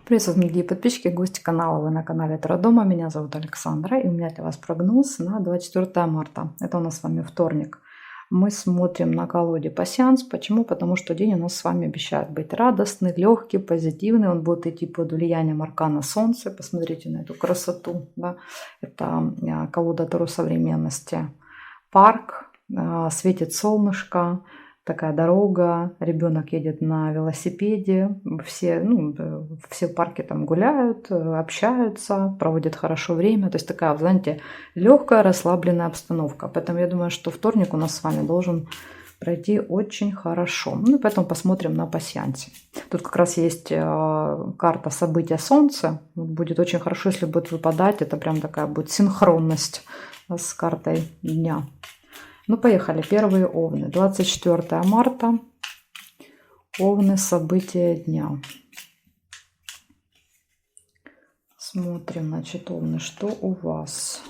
Приветствую, дорогие подписчики, гости канала. Вы на канале Таро-дома. Меня зовут Александра, и у меня для вас прогноз на 24 марта. Это у нас с вами вторник. Мы смотрим на колоде пасьянс. Почему? Потому что день у нас с вами обещает быть радостный, легкий, позитивный. Он будет идти под влиянием аркана Солнца. Посмотрите на эту красоту. Да? Это колода Таро современности. Парк, светит солнышко. Такая дорога, ребенок едет на велосипеде, все в парке там гуляют, общаются, проводят хорошо время. То есть такая, знаете, легкая, расслабленная обстановка. Поэтому я думаю, что вторник у нас с вами должен пройти очень хорошо. Ну и поэтому посмотрим на пасьянсе. Тут как раз есть карта события Солнца. Будет очень хорошо, если будет выпадать. Это прям такая будет синхронность с картой дня. Ну, поехали. Первые овны. 24 марта. Овны. События дня. Смотрим, значит, овны, что у вас?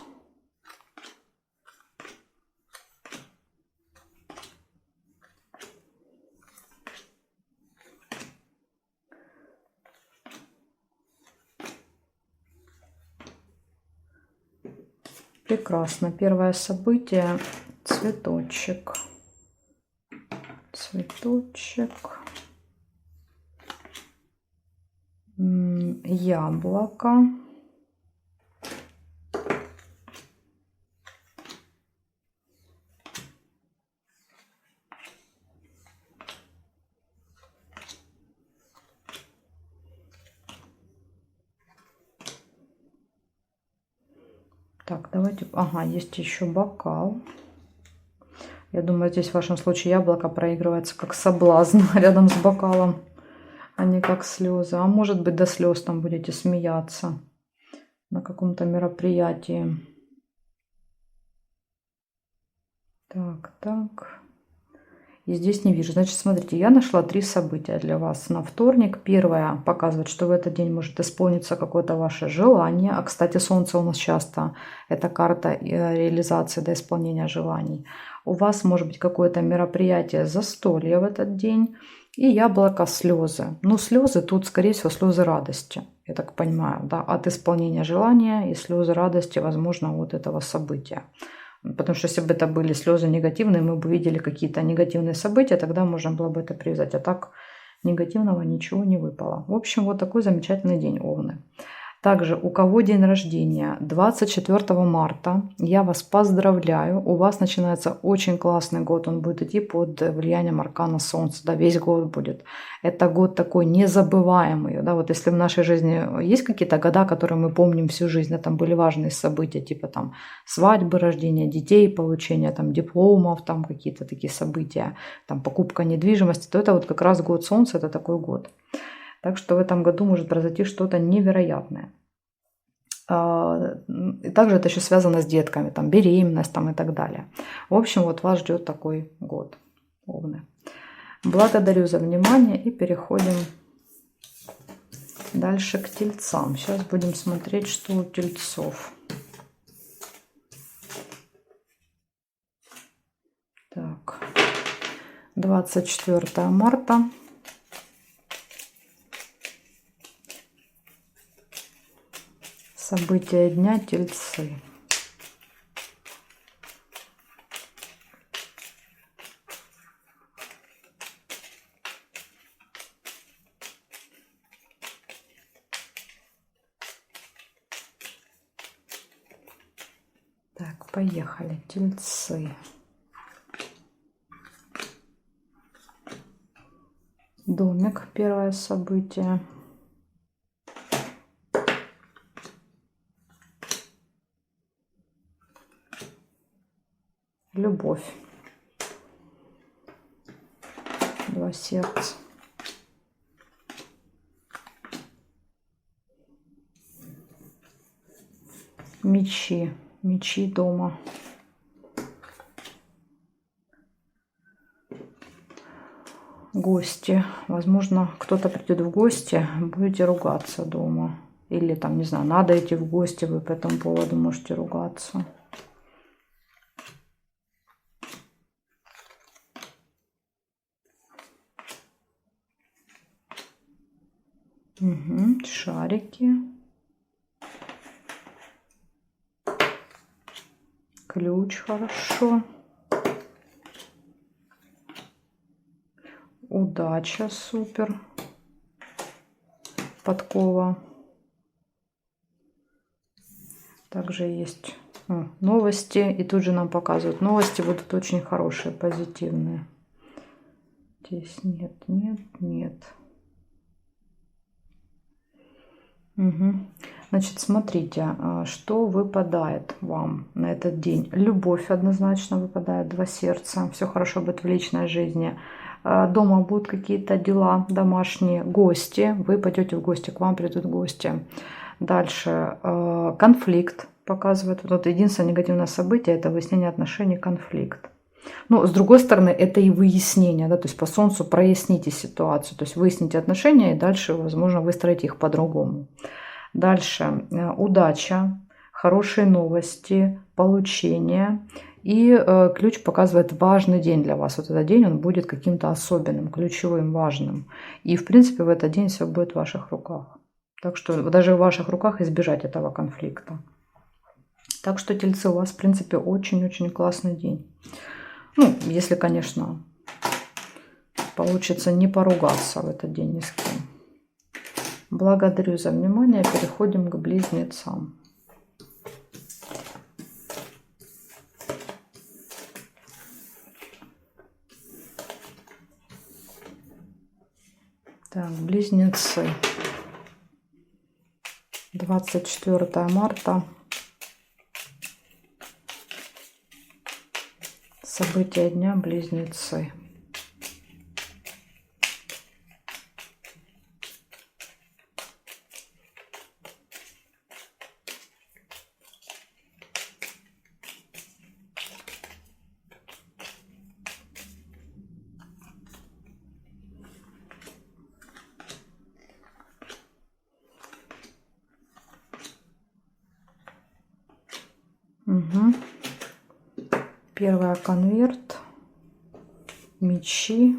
Прекрасно. Первое событие. Цветочек. Цветочек. Яблоко. Так, давайте... Ага, есть еще бокал. Я думаю, здесь в вашем случае яблоко проигрывается как соблазн рядом с бокалом, а не как слезы. А может быть, до слез там будете смеяться на каком-то мероприятии. Так. И здесь не вижу. Значит, смотрите, я нашла 3 события для вас на вторник. Первое показывает, что в этот день может исполниться какое-то ваше желание. А, кстати, Солнце у нас часто это карта реализации до исполнения желаний. У вас может быть какое-то мероприятие, застолье в этот день. И яблоко, слезы. Ну, слезы тут, скорее всего, слезы радости. Я так понимаю, да, от исполнения желания и слезы радости, возможно, от этого события. Потому что если бы это были слезы негативные, мы бы видели какие-то негативные события, тогда можно было бы это привязать. А так негативного ничего не выпало. В общем, вот такой замечательный день, овны. Также, у кого день рождения 24 марта, я вас поздравляю. У вас начинается очень классный год. Он будет идти под влиянием аркана Солнца. Да, весь год будет. Это год такой незабываемый. Да, вот если в нашей жизни есть какие-то года, которые мы помним всю жизнь, да, там были важные события, типа там свадьбы, рождения детей, получение там дипломов, там какие-то такие события, там покупка недвижимости, то это вот как раз год Солнца, это такой год. Так что в этом году может произойти что-то невероятное. И также это еще связано с детками, там беременность там и так далее. В общем, вот вас ждет такой год, овны. Благодарю за внимание и переходим дальше к тельцам. Сейчас будем смотреть, что у тельцов. Так, 24 марта. События дня, тельцы. Так, поехали. Тельцы. Домик, первое событие. Любовь. 2 сердца. Мечи. Мечи дома. Гости. Возможно, кто-то придет в гости, будете ругаться дома. Или там, не знаю, надо идти в гости, вы по этому поводу можете ругаться. Угу. Шарики. Ключ хорошо. Удача супер. Подкова. Также есть новости. И тут же нам показывают. Новости будут очень хорошие, позитивные. Здесь нет, нет, нет. Угу. Значит, смотрите, что выпадает вам на этот день. Любовь однозначно выпадает, 2 сердца. Все хорошо будет в личной жизни. Дома будут какие-то дела домашние, гости. Вы пойдете в гости, к вам придут гости. Дальше конфликт показывает. Вот единственное негативное событие — это выяснение отношений, конфликт. Но с другой стороны, это и выяснение, да, то есть по Солнцу проясните ситуацию, то есть выясните отношения и дальше, возможно, выстроить их по-другому. Дальше удача, хорошие новости, получение. И ключ показывает важный день для вас. Вот этот день, он будет каким-то особенным, ключевым, важным. И, в принципе, в этот день все будет в ваших руках. Так что даже в ваших руках избежать этого конфликта. Так что, тельцы, у вас, в принципе, очень-очень классный день. Ну, если, конечно, получится не поругаться в этот день ни с кем. Благодарю за внимание. Переходим к близнецам. Так, близнецы. 24 марта. События дня, близнецы. Угу. Первый конверт. Мечи.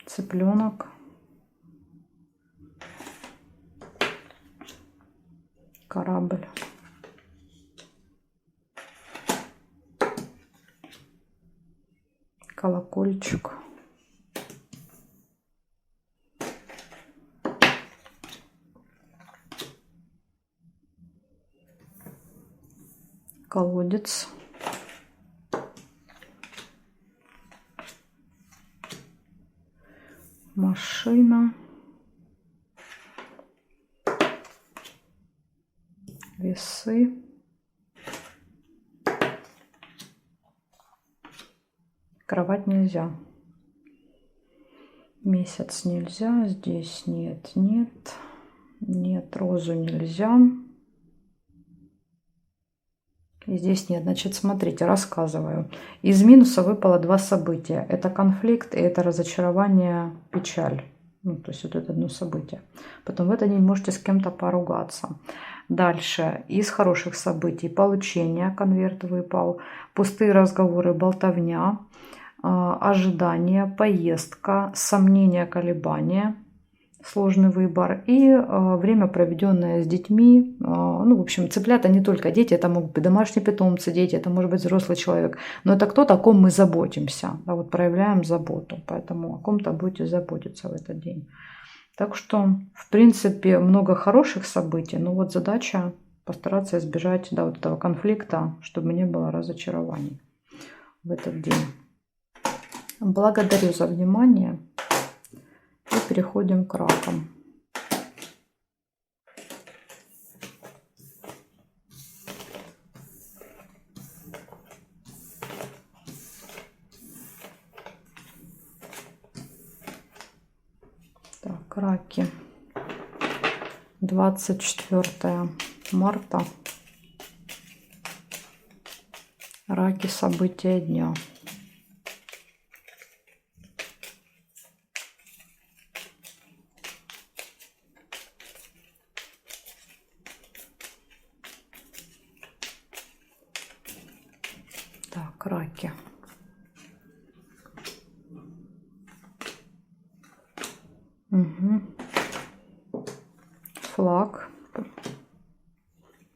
Цыпленок. Корабль. Колокольчик. Колодец. Машина. Весы. Кровать нельзя. Месяц нельзя. Здесь нет, нет. Нет, розу нельзя. И здесь нет. Значит, смотрите, рассказываю. Из минуса выпало 2 события. Это конфликт и это разочарование, печаль. Ну, то есть вот это одно событие. Потом в этот день можете с кем-то поругаться. Дальше. Из хороших событий. Получение. Конверт выпал. Пустые разговоры, болтовня. Ожидание, поездка, сомнения, колебания. Сложный выбор. И время, проведенное с детьми. Ну, в общем, цыплята не только дети. Это могут быть домашние питомцы, дети. Это может быть взрослый человек. Но это кто-то, о ком мы заботимся. Да, вот проявляем заботу. Поэтому о ком-то будете заботиться в этот день. Так что, в принципе, много хороших событий. Но вот задача постараться избежать, да, вот этого конфликта, чтобы не было разочарований в этот день. Благодарю за внимание. И переходим к ракам. Так, раки. 24 марта. Раки, события дня. Так, раки. Угу. Флаг.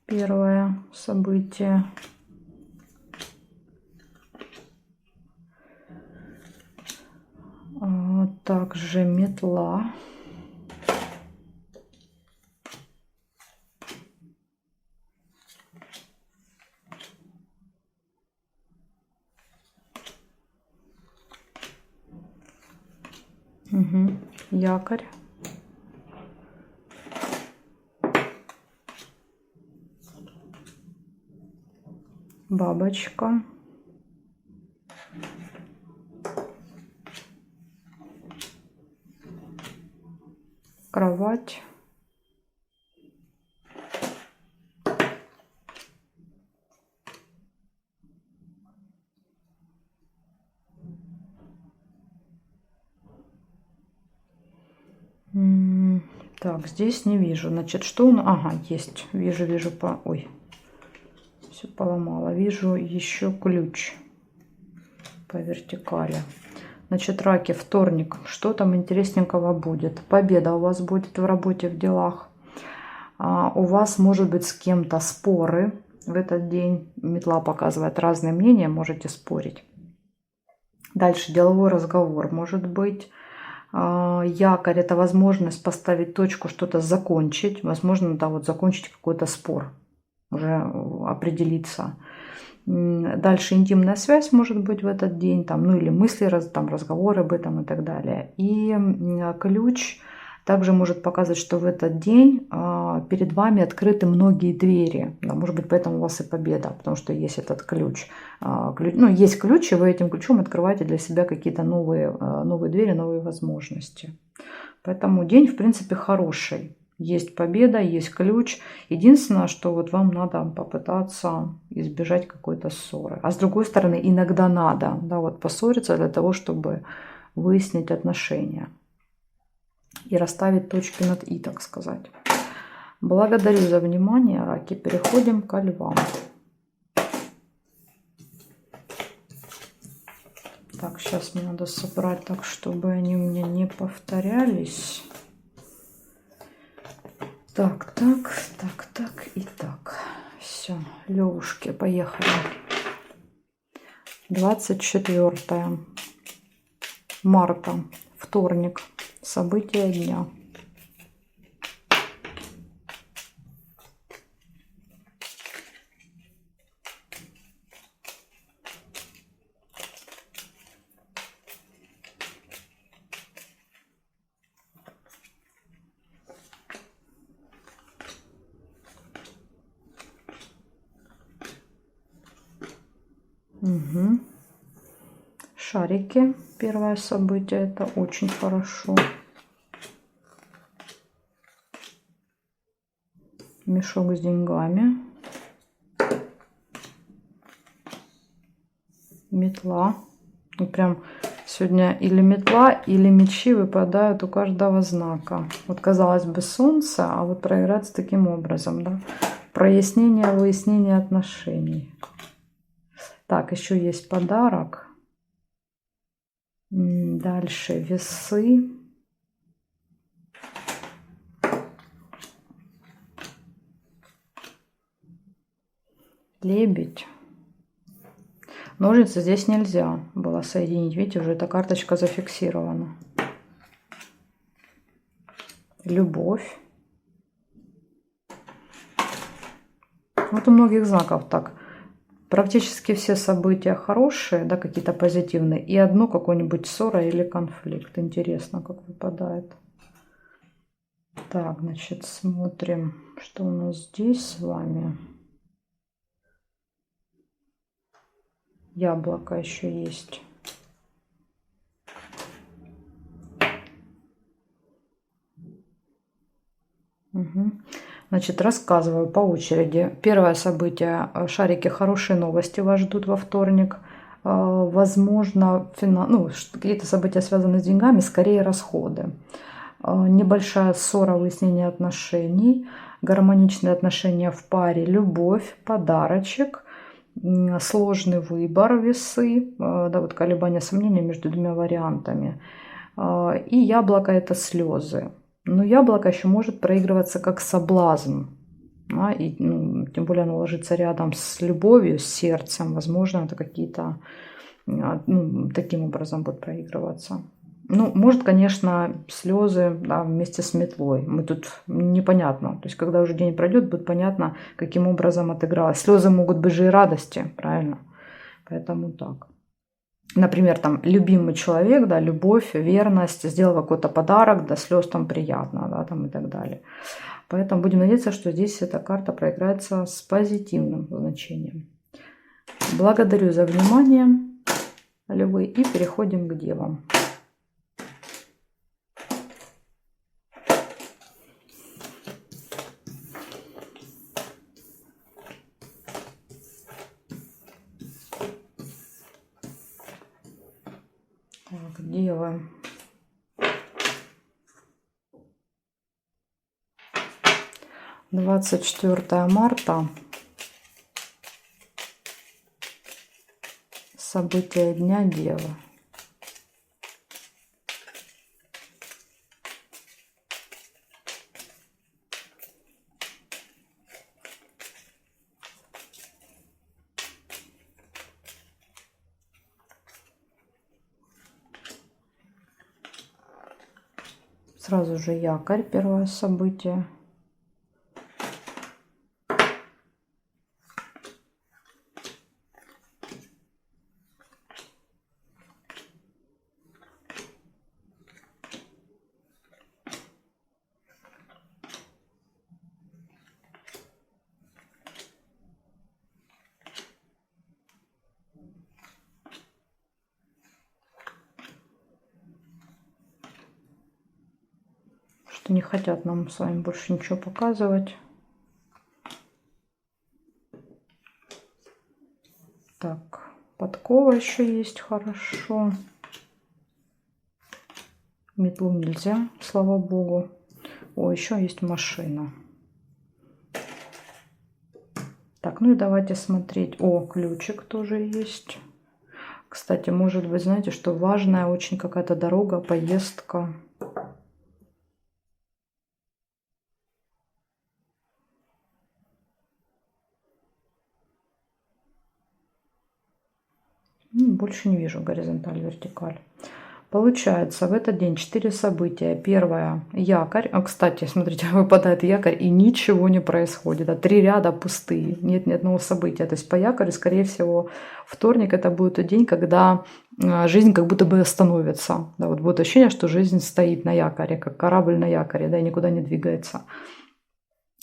Первое событие. Также метла. Угу. Якорь. Бабочка. Кровать. Так, здесь не вижу. Значит, что у нас? Ага, есть. Вижу по... Ой, все поломала. Вижу еще ключ по вертикали. Значит, раки, вторник. Что там интересненького будет? Победа у вас будет в работе, в делах. У вас может быть с кем-то споры в этот день. Метла показывает разные мнения, можете спорить. Дальше деловой разговор может быть. Якорь — это возможность поставить точку, что-то закончить. Возможно, да, вот закончить какой-то спор, уже определиться. Дальше интимная связь может быть в этот день, там, ну или мысли, там, разговоры об этом и так далее. И ключ также может показывать, что в этот день перед вами открыты многие двери. Да, может быть, поэтому у вас и победа, потому что есть этот ключ. Ну, есть ключ, и вы этим ключом открываете для себя какие-то новые двери, новые возможности. Поэтому день, в принципе, хороший. Есть победа, есть ключ. Единственное, что вот вам надо попытаться избежать какой-то ссоры. А с другой стороны, иногда надо, да, вот поссориться для того, чтобы выяснить отношения и расставить точки над «и», так сказать. Благодарю за внимание, раки. Переходим ко львам. Так, сейчас мне надо собрать так, чтобы они у меня не повторялись. Так, и так. Все, левушки, поехали. 24 марта, вторник. События дня. Угу. Шарики. Первое событие. Это очень хорошо. Мешок с деньгами. Метла. И прям сегодня или метла, или мечи выпадают у каждого знака. Вот казалось бы солнце, а вот проиграть таким образом, да. Прояснение, выяснение отношений. Так, еще есть подарок. Дальше весы. Лебедь. Ножницы здесь нельзя было соединить. Видите, уже эта карточка зафиксирована. Любовь. Вот у многих знаков так. Практически все события хорошие, да, какие-то позитивные. И одно какой-нибудь ссора или конфликт. Интересно, как выпадает. Так, значит, смотрим, что у нас здесь с вами. Яблоко еще есть. Угу. Значит, рассказываю по очереди. Первое событие. Шарики, хорошие новости вас ждут во вторник. Возможно, какие-то события связаны с деньгами, скорее расходы. Небольшая ссора, выяснение отношений. Гармоничные отношения в паре, любовь, подарочек. сложный выбор, весы, да, вот колебания сомнения между двумя вариантами. И яблоко — это слезы. Но яблоко еще может проигрываться как соблазн. Да, и, ну, тем более оно ложится рядом с любовью, с сердцем. Возможно, это какие-то, ну, таким образом будут проигрываться. Ну, может, конечно, слезы, да, вместе с метлой. Мы тут непонятно. То есть, когда уже день пройдет, будет понятно, каким образом отыгралось. Слезы могут быть же и радости, правильно? Поэтому так. Например, там любимый человек, да, любовь, верность, сделал какой-то подарок, до слез там приятно, да, там и так далее. Поэтому будем надеяться, что здесь эта карта проиграется с позитивным значением. Благодарю за внимание, львы, и переходим к девам. Так, девы. Двадцать 24 марта. События дня Девы. Сразу же якорь, первое событие. Что не хотят нам с вами больше ничего показывать. Так, подкова еще есть, хорошо. Метлу нельзя, слава богу. О, еще есть машина. Так, ну и давайте смотреть. О, ключик тоже есть. Кстати, может быть, знаете, что важная очень какая-то дорога, поездка. Больше не вижу горизонталь, вертикаль. Получается, в этот день 4 события. Первое — якорь. А, кстати, смотрите, выпадает якорь, и ничего не происходит. 3 ряда пустые, нет ни одного события. То есть по якорю, скорее всего, вторник — это будет тот день, когда жизнь как будто бы остановится. Да, вот будет ощущение, что жизнь стоит на якоре, как корабль на якоре, да, и никуда не двигается.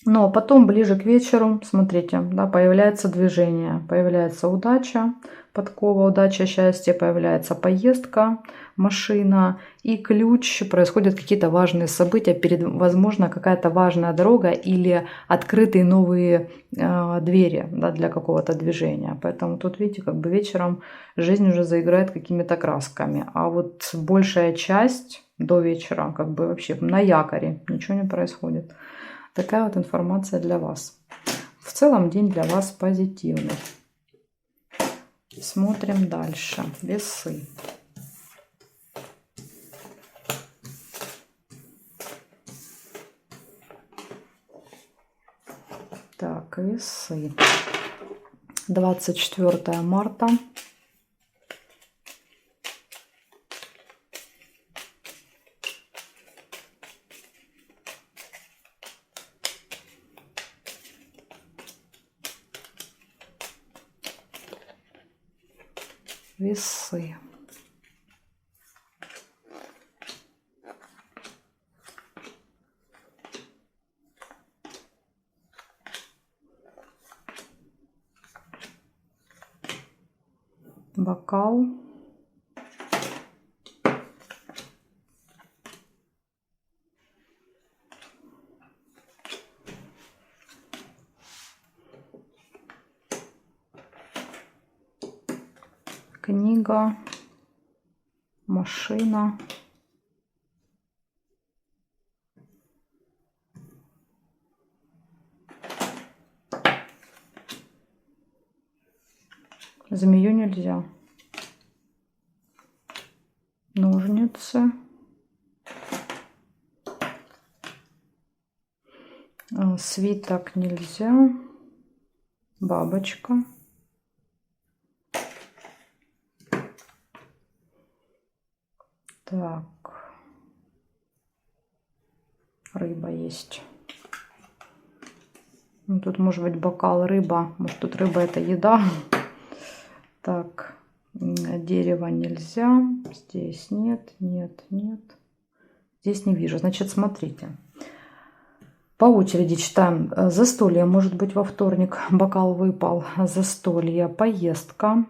Но потом, ближе к вечеру, смотрите, да, появляется движение, появляется удача, подкова, удача, счастье, появляется поездка, машина и ключ. Происходят какие-то важные события, возможно, какая-то важная дорога или открытые новые двери, да, для какого-то движения. Поэтому тут, видите, как бы вечером жизнь уже заиграет какими-то красками. А вот большая часть до вечера как бы вообще на якоре, ничего не происходит. Такая вот информация для вас. В целом день для вас позитивный. Смотрим дальше. Весы. Так, весы. 24 марта. Весы. Бокал. Книга. Машина. Змею нельзя. Ножницы. Свиток нельзя. Бабочка. Так. Рыба есть. Ну, тут может быть бокал, рыба. Может тут рыба это еда. Так. Дерево нельзя. Здесь нет, нет, нет. Здесь не вижу. Значит, смотрите. По очереди читаем. Застолье может быть во вторник. Бокал выпал. Застолье. Поездка.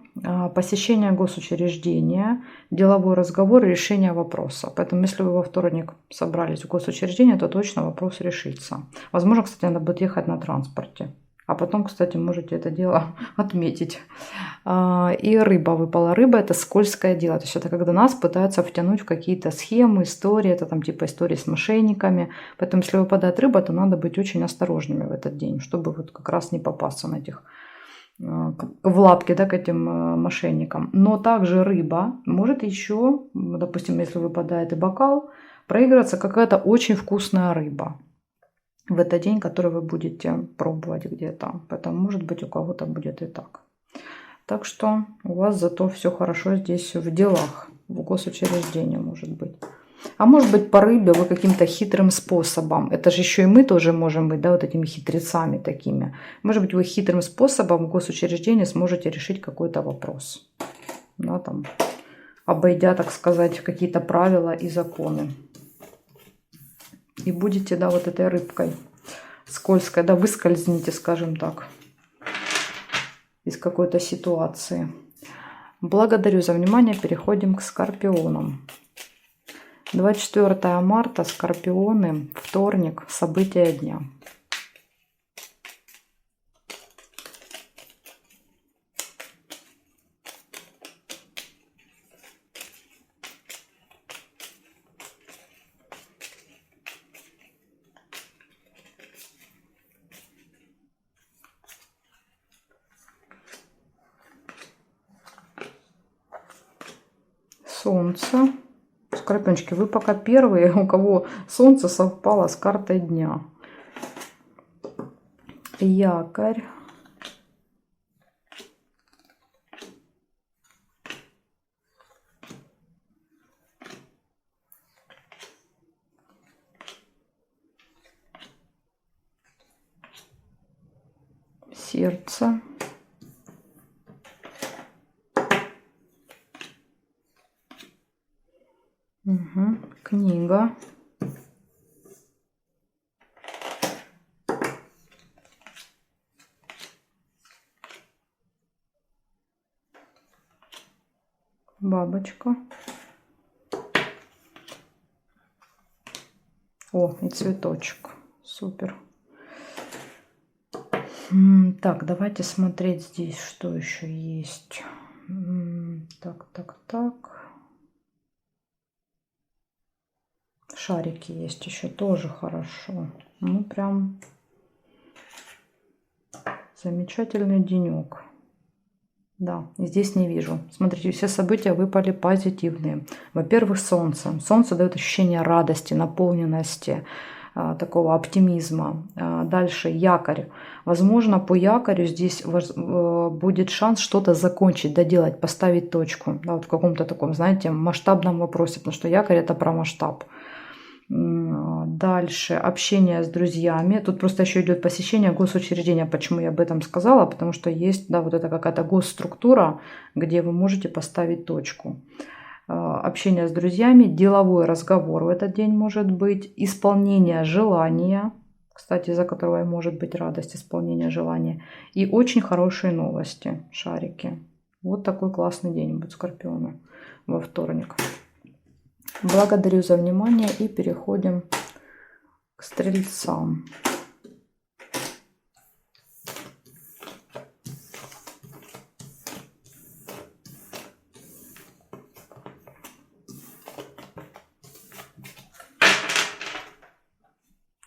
Посещение госучреждения. Деловой разговор и решение вопроса. Поэтому, если вы во вторник собрались в госучреждение, то точно вопрос решится. Возможно, кстати, надо будет ехать на транспорте. А потом, кстати, можете это дело отметить. И рыба выпала. Рыба — это скользкое дело. То есть это когда нас пытаются втянуть в какие-то схемы, истории. Это там типа истории с мошенниками. Поэтому если выпадает рыба, то надо быть очень осторожными в этот день, чтобы вот как раз не попасться на этих в лапки, да, к этим мошенникам. Но также рыба может еще, допустим, если выпадает и бокал, проигрываться какая-то очень вкусная рыба в этот день, который вы будете пробовать где-то. Поэтому, может быть, у кого-то будет и так. Так что у вас зато все хорошо здесь в делах, в госучреждении, может быть. А может быть, по рыбе вы каким-то хитрым способом, это же еще и мы тоже можем быть, да, вот этими хитрецами такими. Может быть, вы хитрым способом в госучреждении сможете решить какой-то вопрос. Да, там, обойдя, так сказать, какие-то правила и законы. И будете, да, вот этой рыбкой скользкой, да, выскользните, скажем так, из какой-то ситуации. Благодарю за внимание. Переходим к скорпионам. 24 марта, скорпионы, вторник, события дня. Солнце. Скорпиончики, вы пока первые, у кого солнце совпало с картой дня. Якорь. Сердце. Угу. Книга. Бабочка. О, и цветочек. Супер. Так, давайте смотреть здесь, что еще есть. Так, так, так. Шарики есть еще, тоже хорошо. Ну, прям замечательный денек. Да, и здесь не вижу. Смотрите, все события выпали позитивные. Во-первых, солнце. Солнце дает ощущение радости, наполненности, такого оптимизма. Дальше якорь. Возможно, по якорю здесь будет шанс что-то закончить, доделать, поставить точку. Да, вот в каком-то таком, знаете, масштабном вопросе, потому что якорь — это про масштаб. Дальше общение с друзьями. Тут просто еще идет посещение госучреждения. Почему я об этом сказала? Потому что есть, да, вот это какая-то госструктура, где вы можете поставить точку. Общение с друзьями, деловой разговор в этот день может быть, исполнение желания, кстати, из-за которого может быть радость, исполнение желания, и очень хорошие новости, шарики. Вот такой классный день будет, скорпионы, во вторник. Благодарю за внимание и переходим к стрельцам.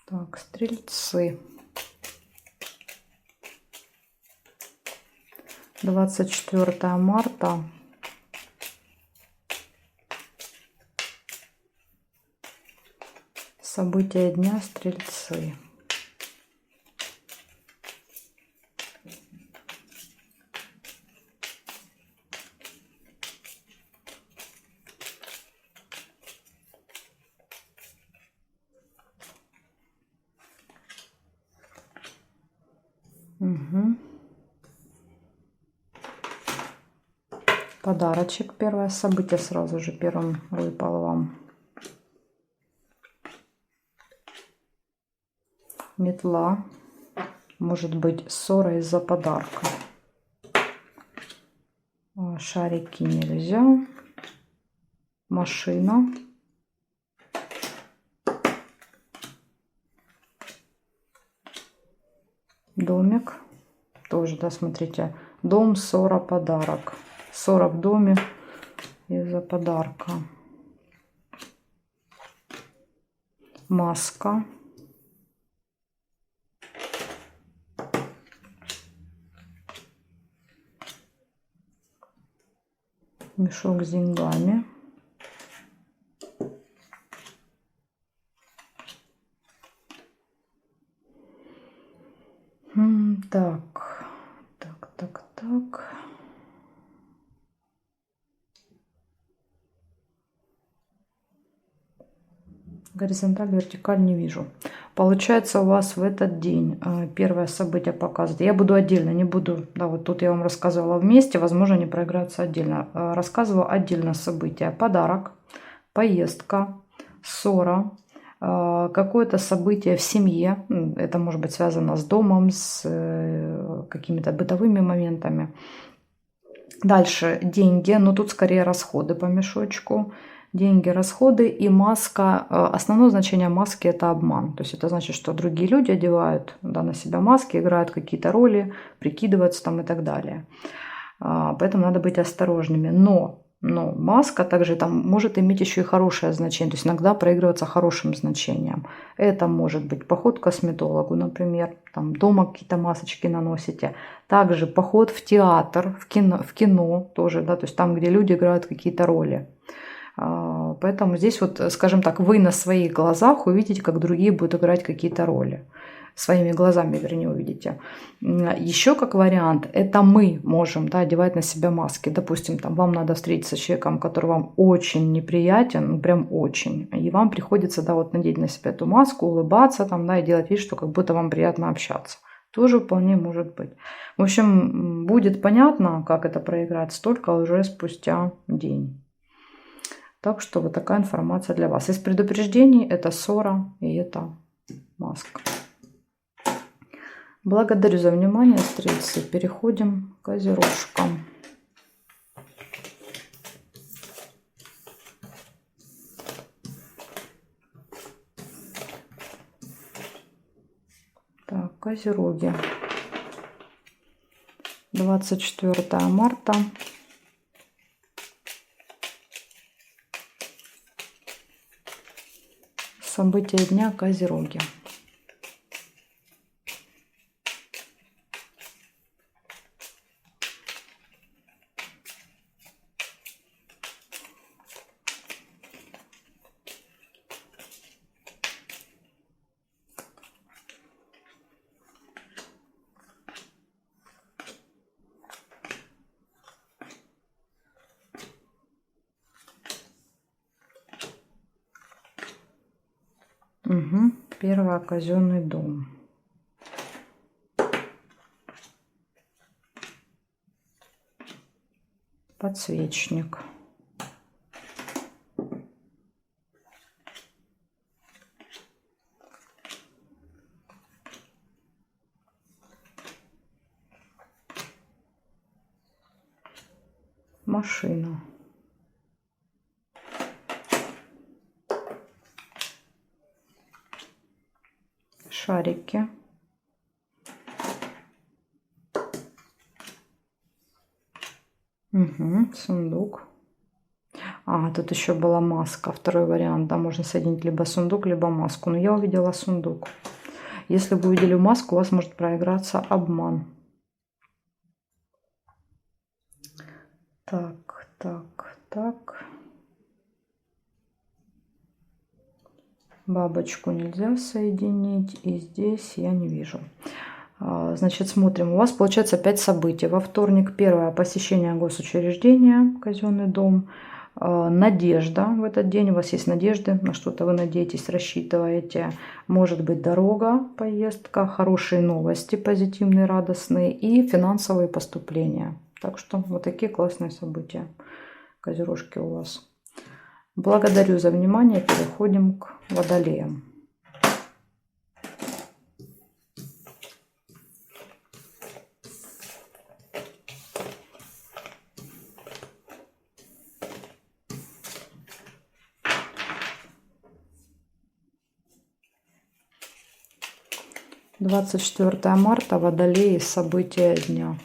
Так, стрельцы. 24 марта. События дня, Стрельцы. Угу. Подарочек. Первое событие сразу же первым выпало вам. Метла. Может быть, ссора из-за подарка. Шарики нельзя. Машина. Домик. Тоже, да, смотрите. Дом, ссора, подарок. Ссора в доме из-за подарка. Маска. Мешок с деньгами. Так. Горизонталь, вертикаль не вижу. Получается, у вас в этот день первое событие показывает. Я буду отдельно, не буду. Да, вот тут я вам рассказывала вместе, возможно, они проиграются отдельно. Рассказываю отдельно события. Подарок, поездка, ссора, какое-то событие в семье. Это может быть связано с домом, с какими-то бытовыми моментами. Дальше деньги, но тут скорее расходы по мешочку. Деньги, расходы и маска. Основное значение маски — это обман. То есть это значит, что другие люди одевают, да, на себя маски, играют какие-то роли, прикидываются там и так далее. Поэтому надо быть осторожными. Но маска также там может иметь еще и хорошее значение. То есть иногда проигрываться хорошим значением. Это может быть поход к косметологу, например. Там дома какие-то масочки наносите. Также поход в театр, в кино тоже, да, то есть там, где люди играют какие-то роли. Поэтому здесь вот, скажем так, вы на своих глазах увидите, как другие будут играть какие-то роли. Своими глазами, вернее, увидите. Еще как вариант, это мы можем, да, одевать на себя маски. Допустим, там вам надо встретиться с человеком, который вам очень неприятен, ну прям очень. И вам приходится, да, вот надеть на себя эту маску, улыбаться там, да, и делать вид, что как будто вам приятно общаться. Тоже вполне может быть. В общем, будет понятно, как это проиграть, только уже спустя день. Так что вот такая информация для вас. Из предупреждений это ссора и это маска. Благодарю за внимание, стрельцы. Переходим к козерожкам. Так, козероги. 24 марта. События дня, козероги. Угу. Первый казенный дом. Подсвечник. Машина. Шарики. Угу, сундук. Тут еще была маска. Второй вариант. Да, можно соединить либо сундук, либо маску. Но я увидела сундук. Если вы увидели маску, у вас может проиграться обман. Так, так, так. Бабочку нельзя соединить. И здесь я не вижу. Значит, смотрим. У вас получается 5 событий. Во вторник первое посещение госучреждения, казенный дом. Надежда в этот день. У вас есть надежды, на что-то вы надеетесь, рассчитываете. Может быть дорога, поездка, хорошие новости, позитивные, радостные и финансовые поступления. Так что вот такие классные события, козерожки, у вас. Благодарю за внимание. Переходим к водолеям. — 24 марта, водолеи, события дня.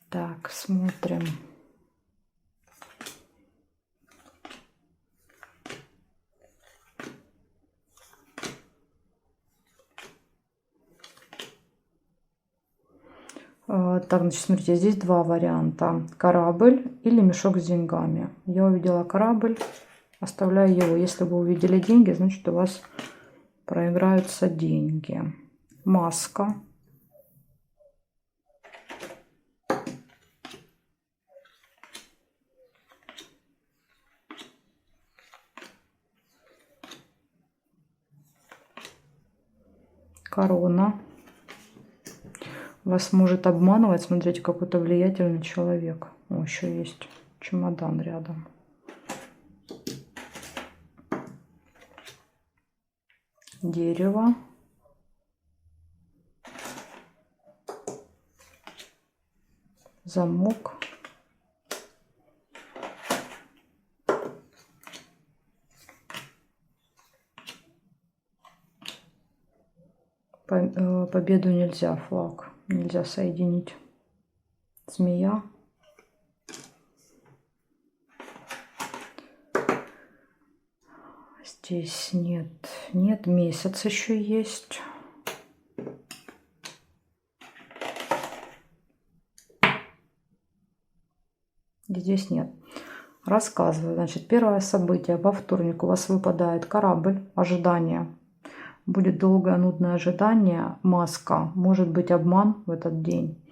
Так, смотрим. Так, значит, смотрите, здесь два варианта. Корабль или мешок с деньгами. Я увидела корабль, оставляю его. Если вы увидели деньги, значит, у вас проиграются деньги. Маска. Корона. Вас может обманывать, смотрите, какой-то влиятельный человек. О, еще есть чемодан рядом. Дерево. Замок. Победу нельзя, флаг нельзя соединить. Змея. Здесь нет, месяц еще есть. Здесь нет. Рассказываю. Значит, первое событие. Во вторник у вас выпадает корабль, ожидание. Будет долгое, нудное ожидание. Маска. Может быть обман в этот день.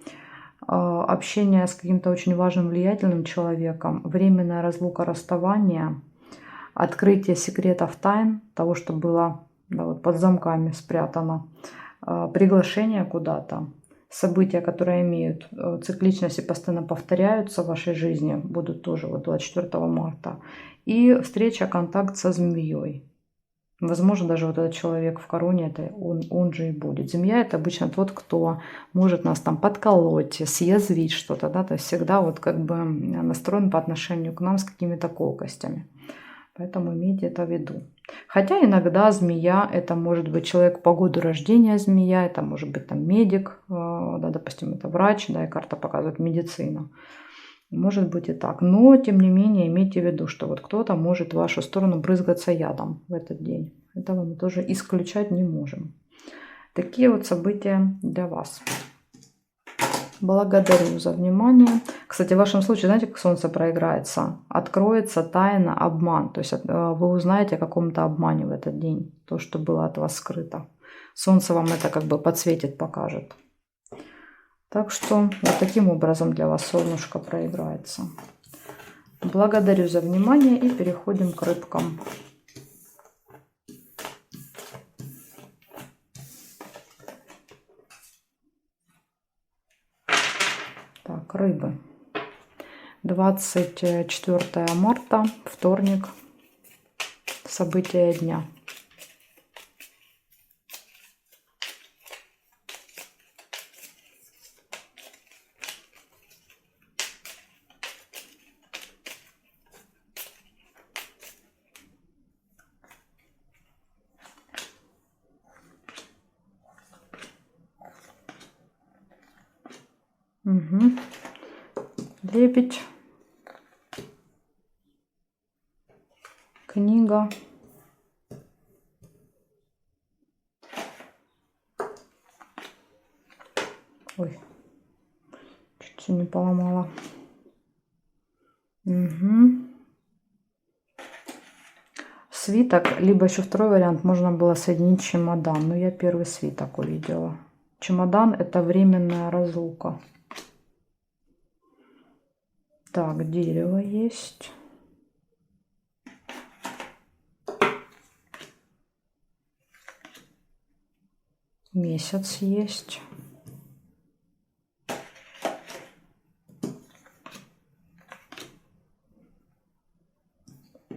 Общение с каким-то очень важным, влиятельным человеком. Временная разлука, расставание. Открытие секретов, тайн. Того, что было, да, вот под замками спрятано. Приглашение куда-то. События, которые имеют цикличность и постоянно повторяются в вашей жизни, будут тоже вот 24 марта. И встреча, контакт со змеей. Возможно, даже вот этот человек в короне, это он же и будет. Змея — это обычно тот, кто может нас там подколоть, съязвить что-то, да, то есть всегда вот как бы настроен по отношению к нам с какими-то колкостями. Поэтому имейте это в виду. Хотя иногда змея — это может быть человек по году рождения змея, это может быть там медик, да, допустим, это врач, да, и карта показывает медицину. Может быть и так. Но, тем не менее, имейте в виду, что вот кто-то может в вашу сторону брызгаться ядом в этот день. Этого мы тоже исключать не можем. Такие вот события для вас. Благодарю за внимание. Кстати, в вашем случае, знаете, как Солнце проиграется? Откроется тайна, обман. То есть вы узнаете о каком-то обмане в этот день. То, что было от вас скрыто. Солнце вам это как бы подсветит, покажет. Так что вот таким образом для вас солнышко проиграется. Благодарю за внимание и переходим к рыбкам. Так, рыбы. 24 марта, вторник. События дня. Угу. Лебедь. Книга. Ой, чуть все не поломала. Угу. Свиток, либо еще второй вариант, можно было соединить чемодан. Но я первый свиток увидела. Чемодан — это временная разлука. Так, дерево есть. Месяц есть.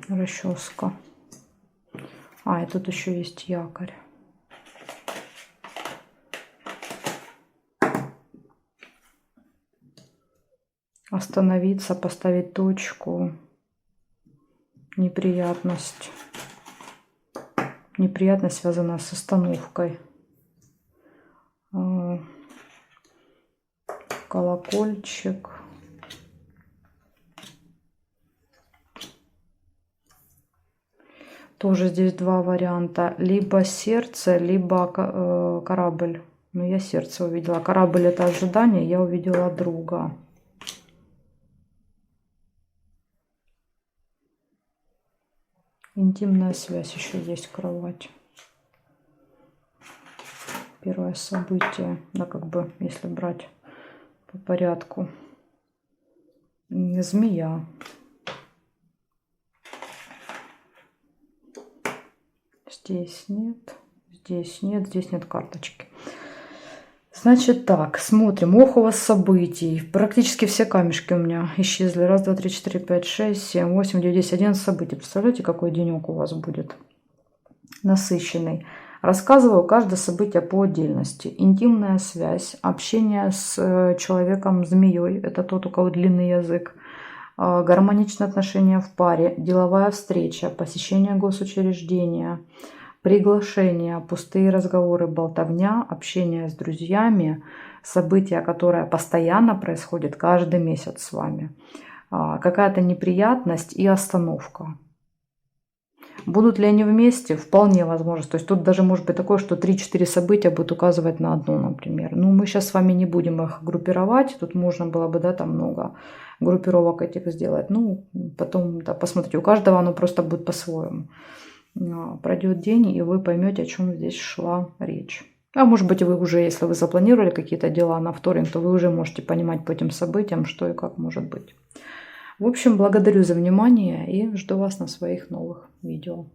Расческа. А, и тут еще есть якорь. Остановиться, поставить точку. Неприятность. Неприятность связана с остановкой. Колокольчик. Тоже здесь два варианта. Либо сердце, либо корабль. Но я сердце увидела. Корабль — это ожидание, я увидела друга. Интимная связь еще есть, кровать. Первое событие, да, как бы, если брать по порядку. Змея. Здесь нет, здесь нет, здесь нет карточки. Значит так, смотрим. Ох, у вас событий. Практически все камешки у меня исчезли. Раз, два, три, четыре, пять, шесть, семь, восемь, девять, 10, 11 событий. Представляете, какой денек у вас будет? Насыщенный. Рассказываю каждое событие по отдельности. Интимная связь, общение с человеком змеей. Это тот, у кого длинный язык. Гармоничные отношения в паре. Деловая встреча, посещение госучреждения. Приглашения, пустые разговоры, болтовня, общение с друзьями, события, которое постоянно происходит каждый месяц с вами. Какая-то неприятность и остановка. Будут ли они вместе? Вполне возможно. То есть тут даже может быть такое, что 3-4 события будут указывать на одно, например. Ну, мы сейчас с вами не будем их группировать. Тут можно было бы, да, там много группировок этих сделать. Ну, потом, да, посмотрите, у каждого оно просто будет по-своему. Пройдет день, и вы поймете, о чем здесь шла речь. А может быть, вы уже, если вы запланировали какие-то дела на вторник, то вы уже можете понимать по этим событиям, что и как может быть. В общем, благодарю за внимание и жду вас на своих новых видео.